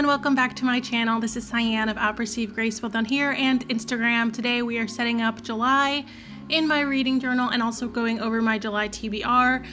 everyone, welcome back to my channel. This is Cyan of Perceived Grace, both on here and Instagram. Today we are setting up July in my reading journal and also going over my July TBR.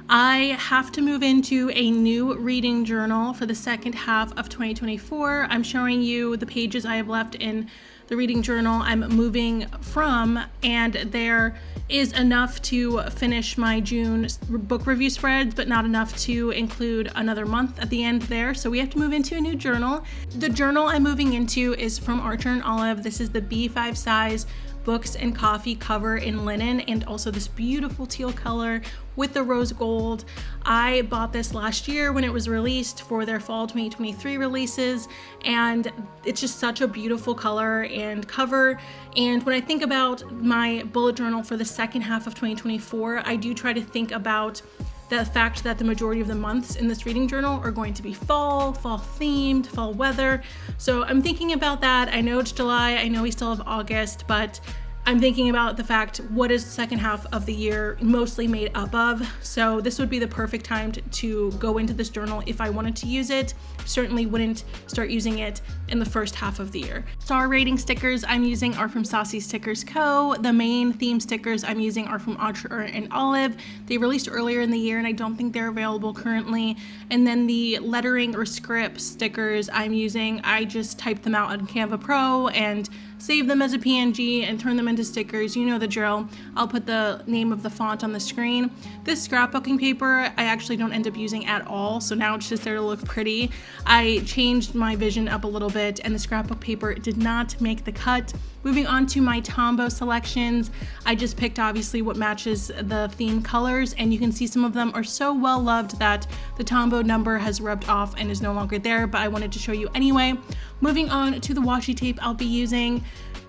I have to move into a new reading journal for the second half of 2024. I'm showing you the pages I have left in the reading journal I'm moving from, and there is enough to finish my June book review spreads, but not enough to include another month at the end there. So we have to move into a new journal. The journal I'm moving into is from Archer & Olive. This is the B5 size books and coffee cover in linen, and also this beautiful teal color with the rose gold. I bought this last year when it was released for their fall 2023 releases, and it's just such a beautiful color and cover. And when I think about my bullet journal for the second half of 2024, I do try to think about the fact that the majority of the months in this reading journal are going to be fall themed, fall weather. So I'm thinking about that. I know it's July, I know we still have August, but I'm thinking about the fact, what is the second half of the year mostly made up of? So this would be the perfect time to go into this journal if I wanted to use it. Certainly wouldn't start using it in the first half of the year. Star rating stickers I'm using are from Saucy Stickers Co. The main theme stickers I'm using are from Archer & Olive. They released earlier in the year and I don't think they're available currently. And then the lettering or script stickers I'm using, I just typed them out on Canva Pro and save them as a PNG and turn them into stickers. You know the drill. I'll put the name of the font on the screen. This scrapbooking paper I actually don't end up using at all, so now it's just there to look pretty. I changed my vision up a little bit and the scrapbook paper did not make the cut. Moving on to my Tombow selections, I just picked obviously what matches the theme colors, and you can see some of them are so well loved that the Tombow number has rubbed off and is no longer there, but I wanted to show you anyway. Moving on to the washi tape I'll be using.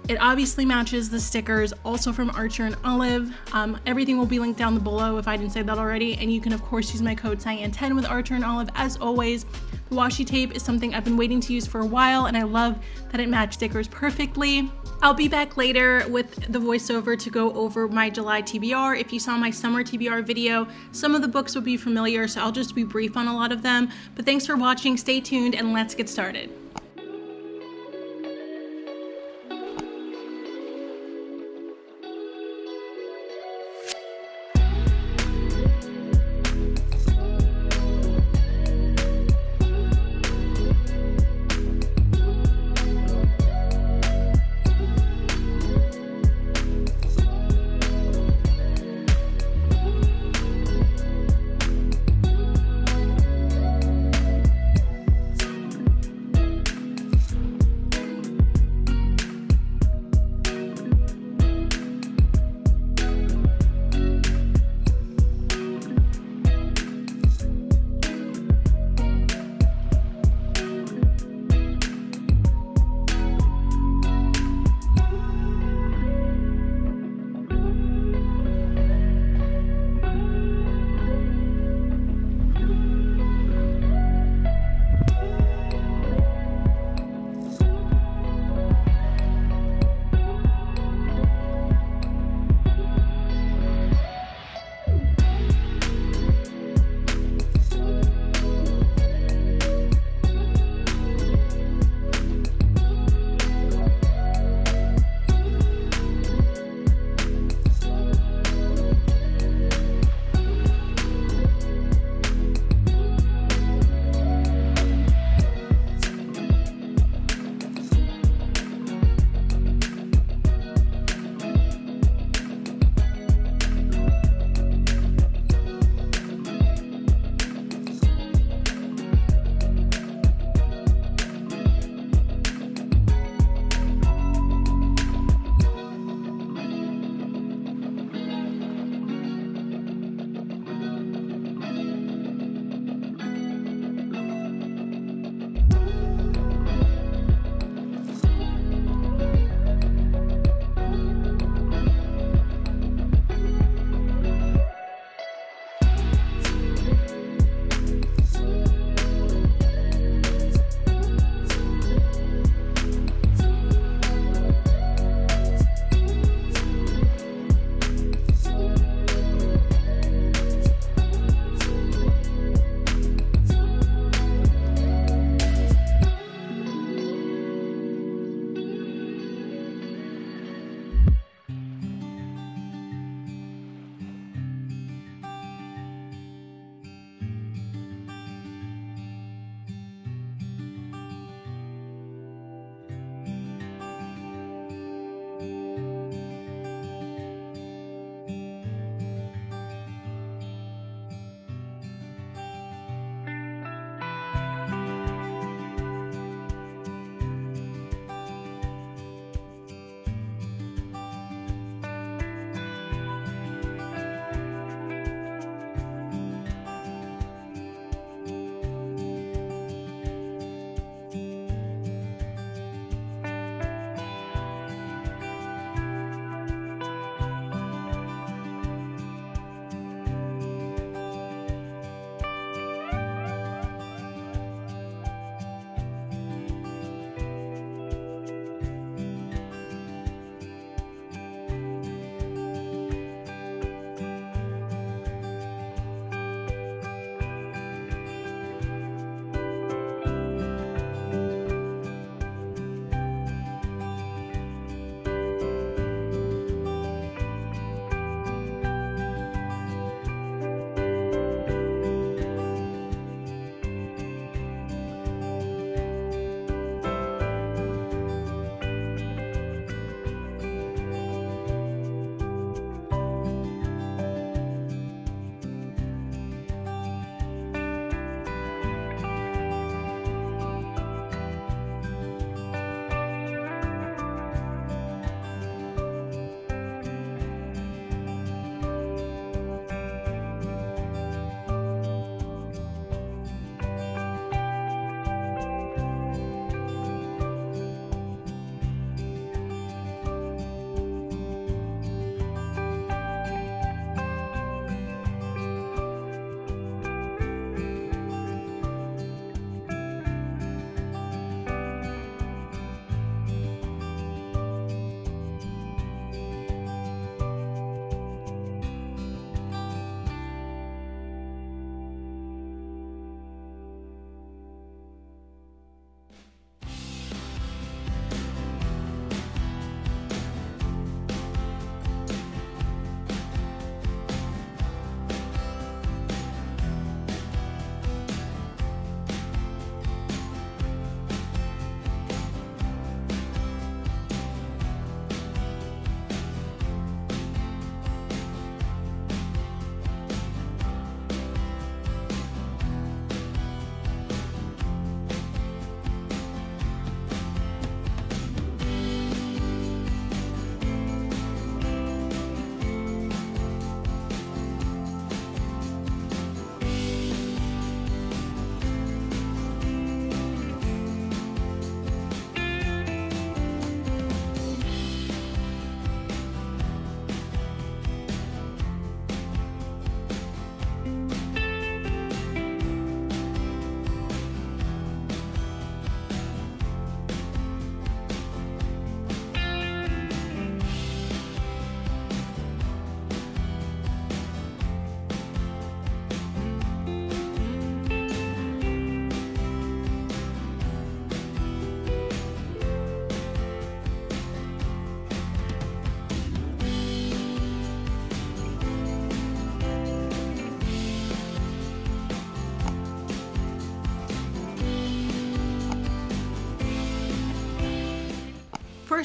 It obviously matches the stickers, also from Archer & Olive. Everything will be linked down below if I didn't say that already, and you can of course use my code Cyan10 with Archer & Olive as always. The washi tape is something I've been waiting to use for a while, and I love that it matched stickers perfectly. I'll be back later with the voiceover to go over my July TBR. If you saw my summer TBR video, some of the books will be familiar, so I'll just be brief on a lot of them. But thanks for watching, stay tuned, and let's get started.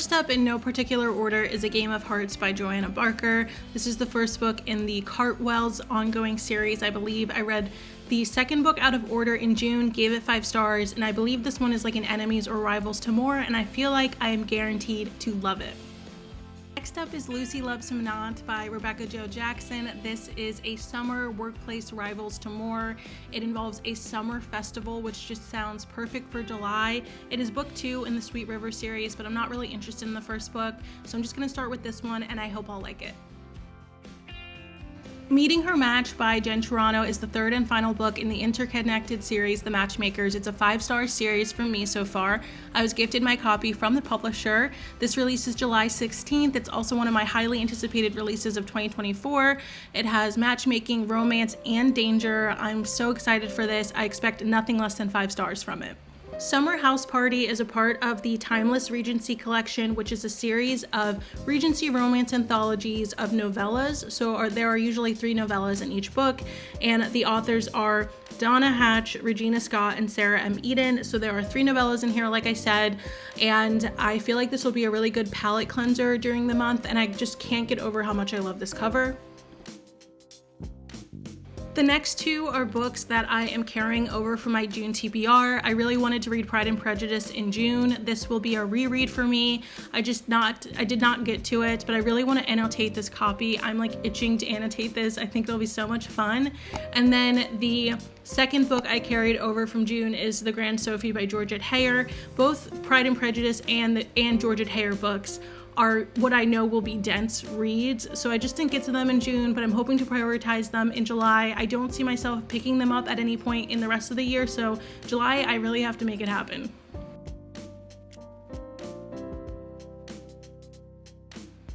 First up, in no particular order, is A Game of Hearts by Joanna Barker. This is the first book in the Cartwell's ongoing series, I believe. I read the second book out of order in June, gave it 5 stars, and I believe this one is like an enemies or rivals to more, and I feel like I am guaranteed to love it. Next up is Lucy Loves Him Not by Rebecca Jo Jackson. This is a summer workplace rivals to more. It involves a summer festival, which just sounds perfect for July. It is book 2 in the Sweet River series, but I'm not really interested in the first book, so I'm just going to start with this one, and I hope I'll like it. Meeting Her Match by Jen Turano is the third and final book in the interconnected series, The Matchmakers. It's a 5-star series from me so far. I was gifted my copy from the publisher. This releases July 16th. It's also one of my highly anticipated releases of 2024. It has matchmaking, romance, and danger. I'm so excited for this. I expect nothing less than 5 stars from it. Summer House Party is a part of the Timeless Regency collection, which is a series of Regency romance anthologies of novellas. So there are usually 3 novellas in each book, and the authors are Donna Hatch, Regina Scott, and Sarah M. Eden. So there are 3 novellas in here, like I said, and I feel like this will be a really good palette cleanser during the month, and I just can't get over how much I love this cover. The next 2 are books that I am carrying over from my June TBR. I really wanted to read Pride and Prejudice in June. This will be a reread for me. I did not get to it, but I really want to annotate this copy. I'm like itching to annotate this. I think it'll be so much fun. And then the second book I carried over from June is The Grand Sophie by Georgette Heyer. Both Pride and Prejudice and Georgette Heyer books are what I know will be dense reads, so I just didn't get to them in June, but I'm hoping to prioritize them in July. I don't see myself picking them up at any point in the rest of the year, so July, I really have to make it happen.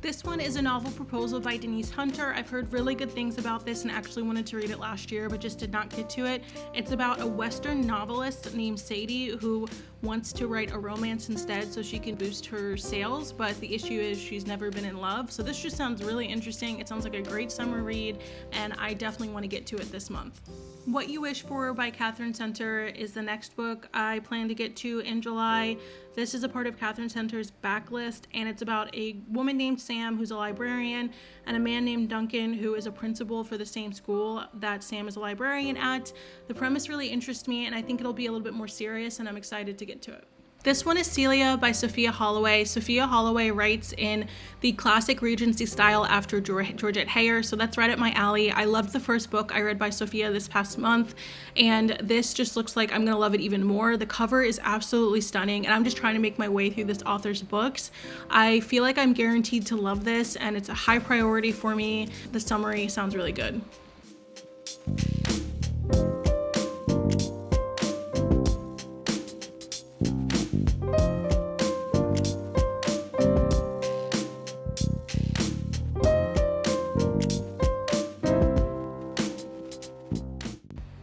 This one is a novel proposal by Denise Hunter. I've heard really good things about this and actually wanted to read it last year, but just did not get to it. It's about a Western novelist named Sadie who wants to write a romance instead so she can boost her sales, but the issue is she's never been in love. So this just sounds really interesting. It sounds like a great summer read, and I definitely want to get to it this month. What You Wish For by Catherine Center is the next book I plan to get to in July. This is a part of Catherine Center's backlist, and it's about a woman named Sam who's a librarian and a man named Duncan who is a principal for the same school that Sam is a librarian at. The premise really interests me, and I think it'll be a little bit more serious, and I'm excited to get to it. This one is Celia by Sophia Holloway. Sophia Holloway writes in the classic Regency style after Georgette Heyer, so that's right up my alley. I loved the first book I read by Sophia this past month, and this just looks like I'm gonna love it even more. The cover is absolutely stunning, and I'm just trying to make my way through this author's books. I feel like I'm guaranteed to love this, and it's a high priority for me. The summary sounds really good.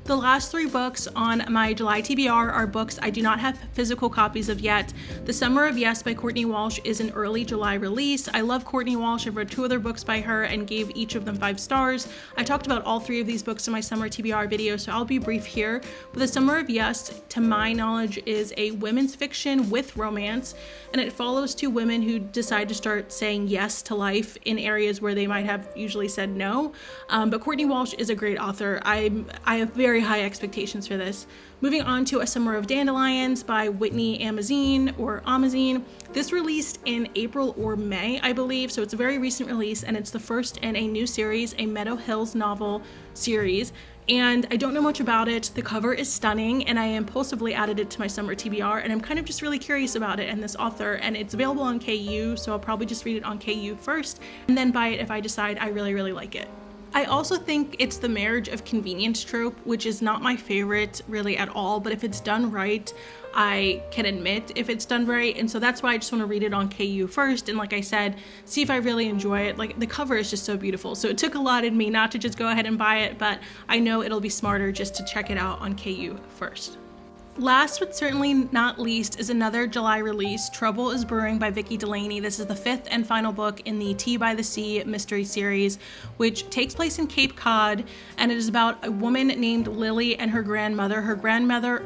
The last 3 books on my July TBR are books I do not have physical copies of yet. The Summer of Yes by Courtney Walsh is an early July release. I love Courtney Walsh. I've read 2 other books by her and gave each of them 5 stars. I talked about all 3 of these books in my Summer TBR video, so I'll be brief here. But The Summer of Yes, to my knowledge, is a women's fiction with romance, and it follows 2 women who decide to start saying yes to life in areas where they might have usually said no. But Courtney Walsh is a great author. I have very high expectations for this. Moving on to A Summer of Dandelions by Whitney Amazine. This released in April or May, I believe, so it's a very recent release, and it's the first in a new series, a Meadow Hills novel series. And I don't know much about it. The cover is stunning, and I impulsively added it to my Summer TBR, and I'm kind of just really curious about it and this author, and it's available on KU, so I'll probably just read it on KU first, and then buy it if I decide I really, really like it. I also think it's the marriage of convenience trope, which is not my favorite really at all, but if it's done right, I can admit if it's done right, and so that's why I just want to read it on KU first, and like I said, see if I really enjoy it. Like, the cover is just so beautiful, so it took a lot in me not to just go ahead and buy it, but I know it'll be smarter just to check it out on KU first. Last but certainly not least is another July release, Trouble is Brewing by Vicki Delaney. This is the 5th and final book in the Tea by the Sea mystery series, which takes place in Cape Cod, and it is about a woman named Lily and her grandmother. Her grandmother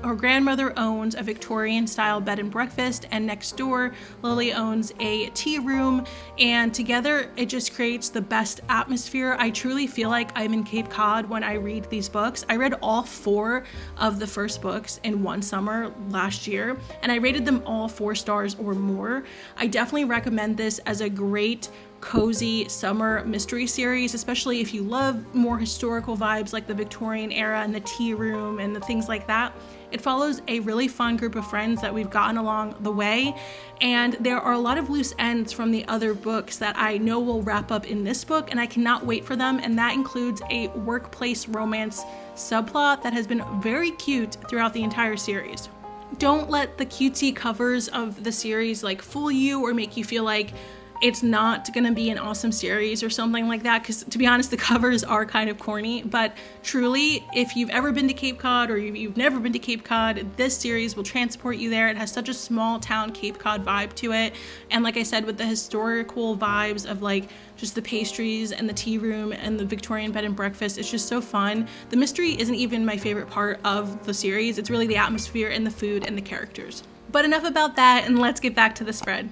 her grandmother owns a Victorian-style bed and breakfast, and next door, Lily owns a tea room, and together it just creates the best atmosphere. I truly feel like I'm in Cape Cod when I read these books. I read all 4 of the first books in one summer last year, and I rated them all 4 stars or more. I definitely recommend this as a great cozy summer mystery series, especially if you love more historical vibes like the Victorian era and the tea room and the things like that. It follows a really fun group of friends that we've gotten along the way, and there are a lot of loose ends from the other books that I know will wrap up in this book, and I cannot wait for them, and that includes a workplace romance subplot that has been very cute throughout the entire series. Don't let the cutesy covers of the series like fool you or make you feel like it's not gonna be an awesome series or something like that, because to be honest, the covers are kind of corny. But truly, if you've ever been to Cape Cod or you've never been to Cape Cod, this series will transport you there. It has such a small town Cape Cod vibe to it, and like I said, with the historical vibes of like just the pastries and the tea room and the Victorian bed and breakfast, it's just so fun. The mystery isn't even my favorite part of the series. It's really the atmosphere and the food and the characters. But enough about that, and let's get back to the spread.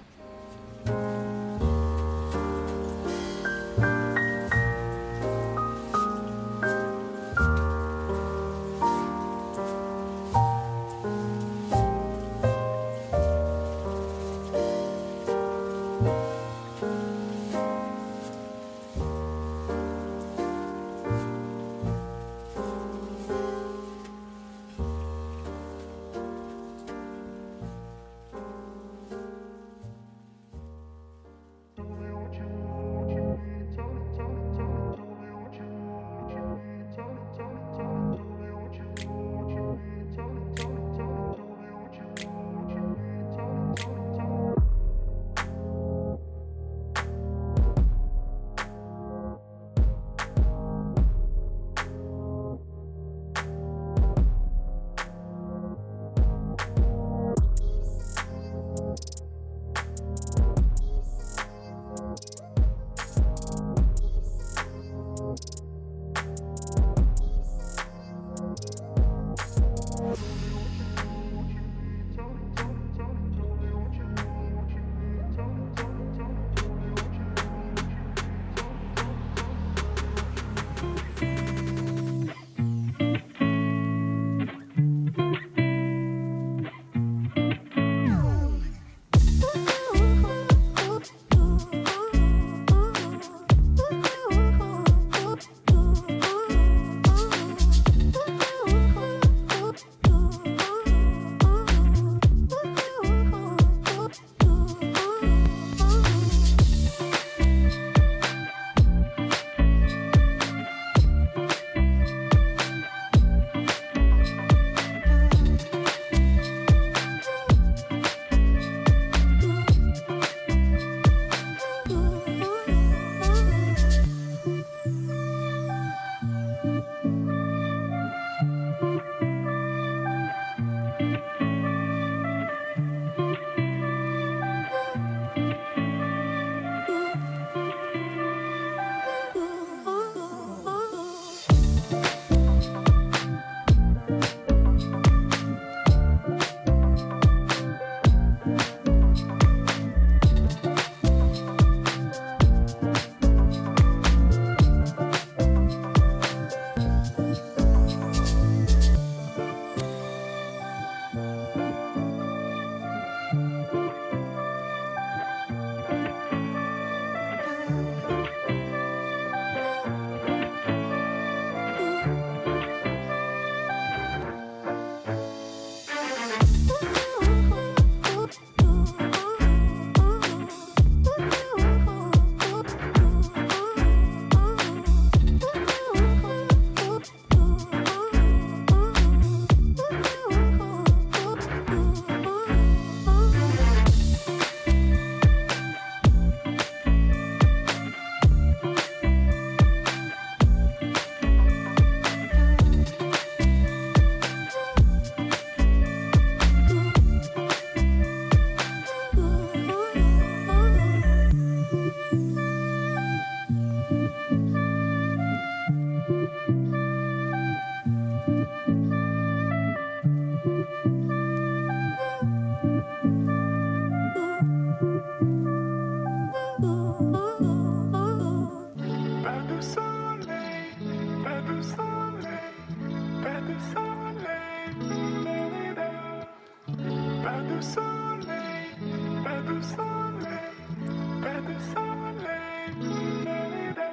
soleil, pas de soleil, pas de soleil, la-la-la.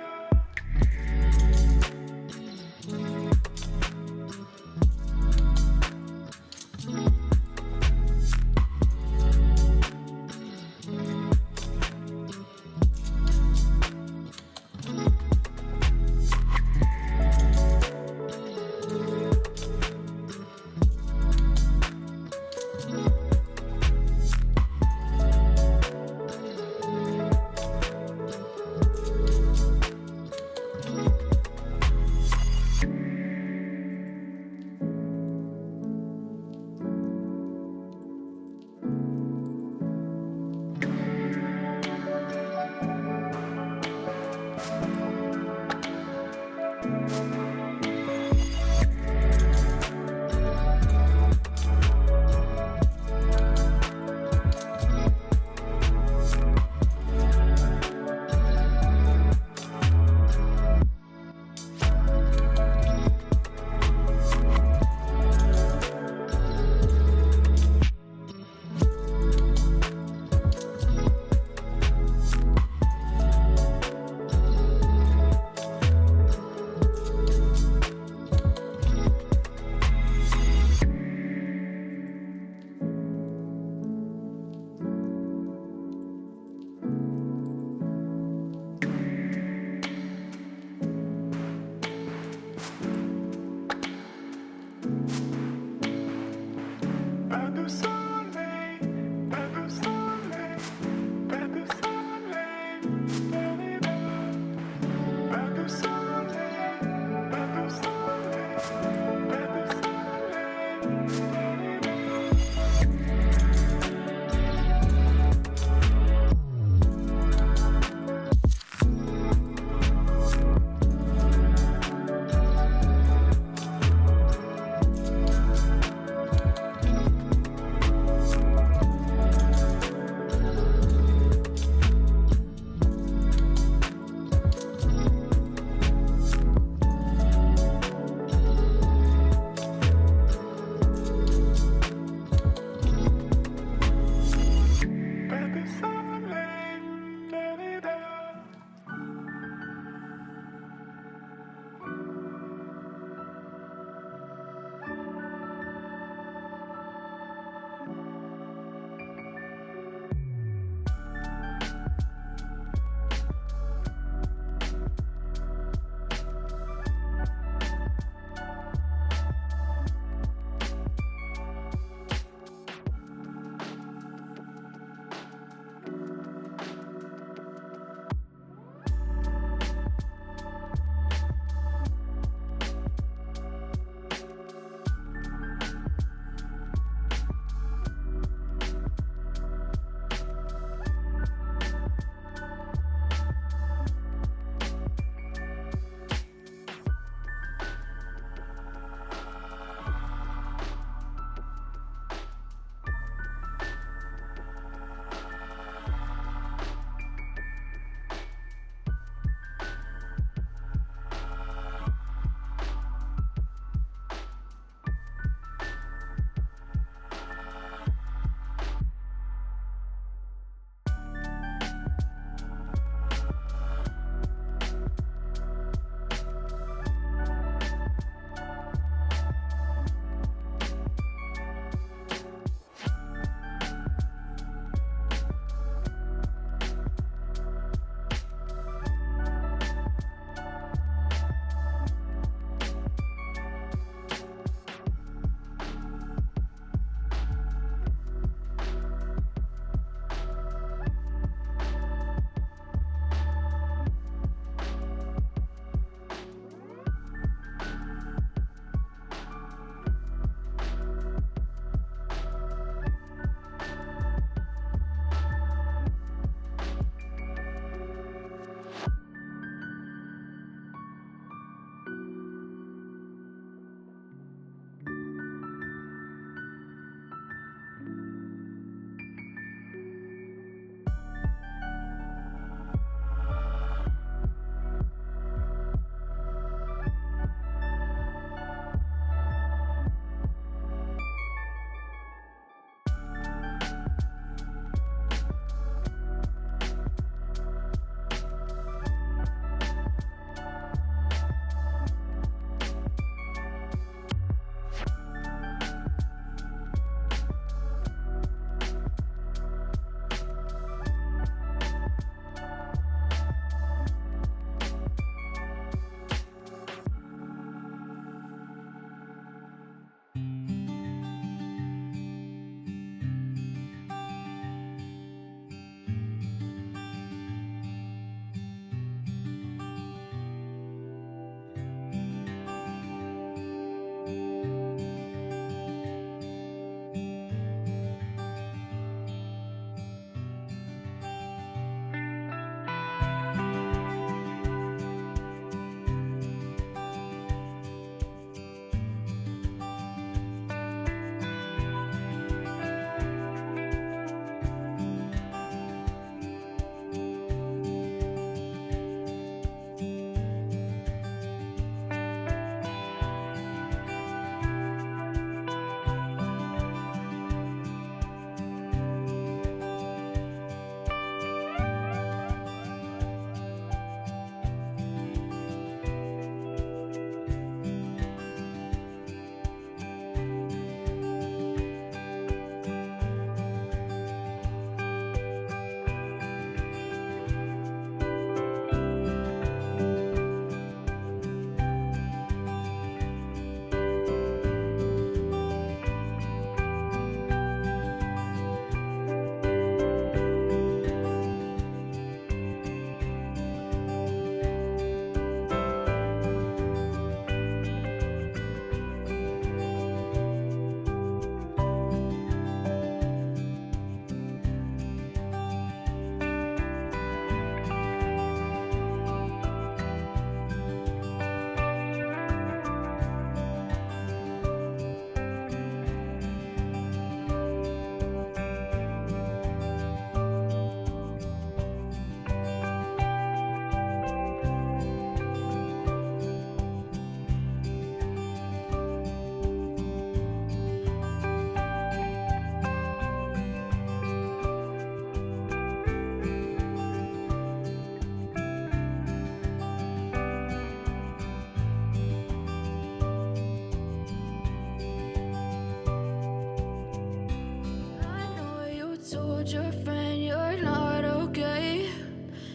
told your friend you're not okay.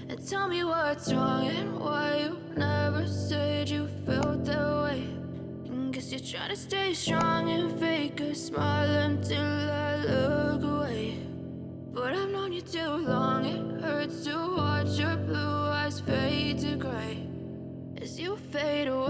And tell me what's wrong and why you never said you felt that way. And guess you're trying to stay strong and fake a smile until I look away. But I've known you too long, it hurts to watch your blue eyes fade to gray as you fade away.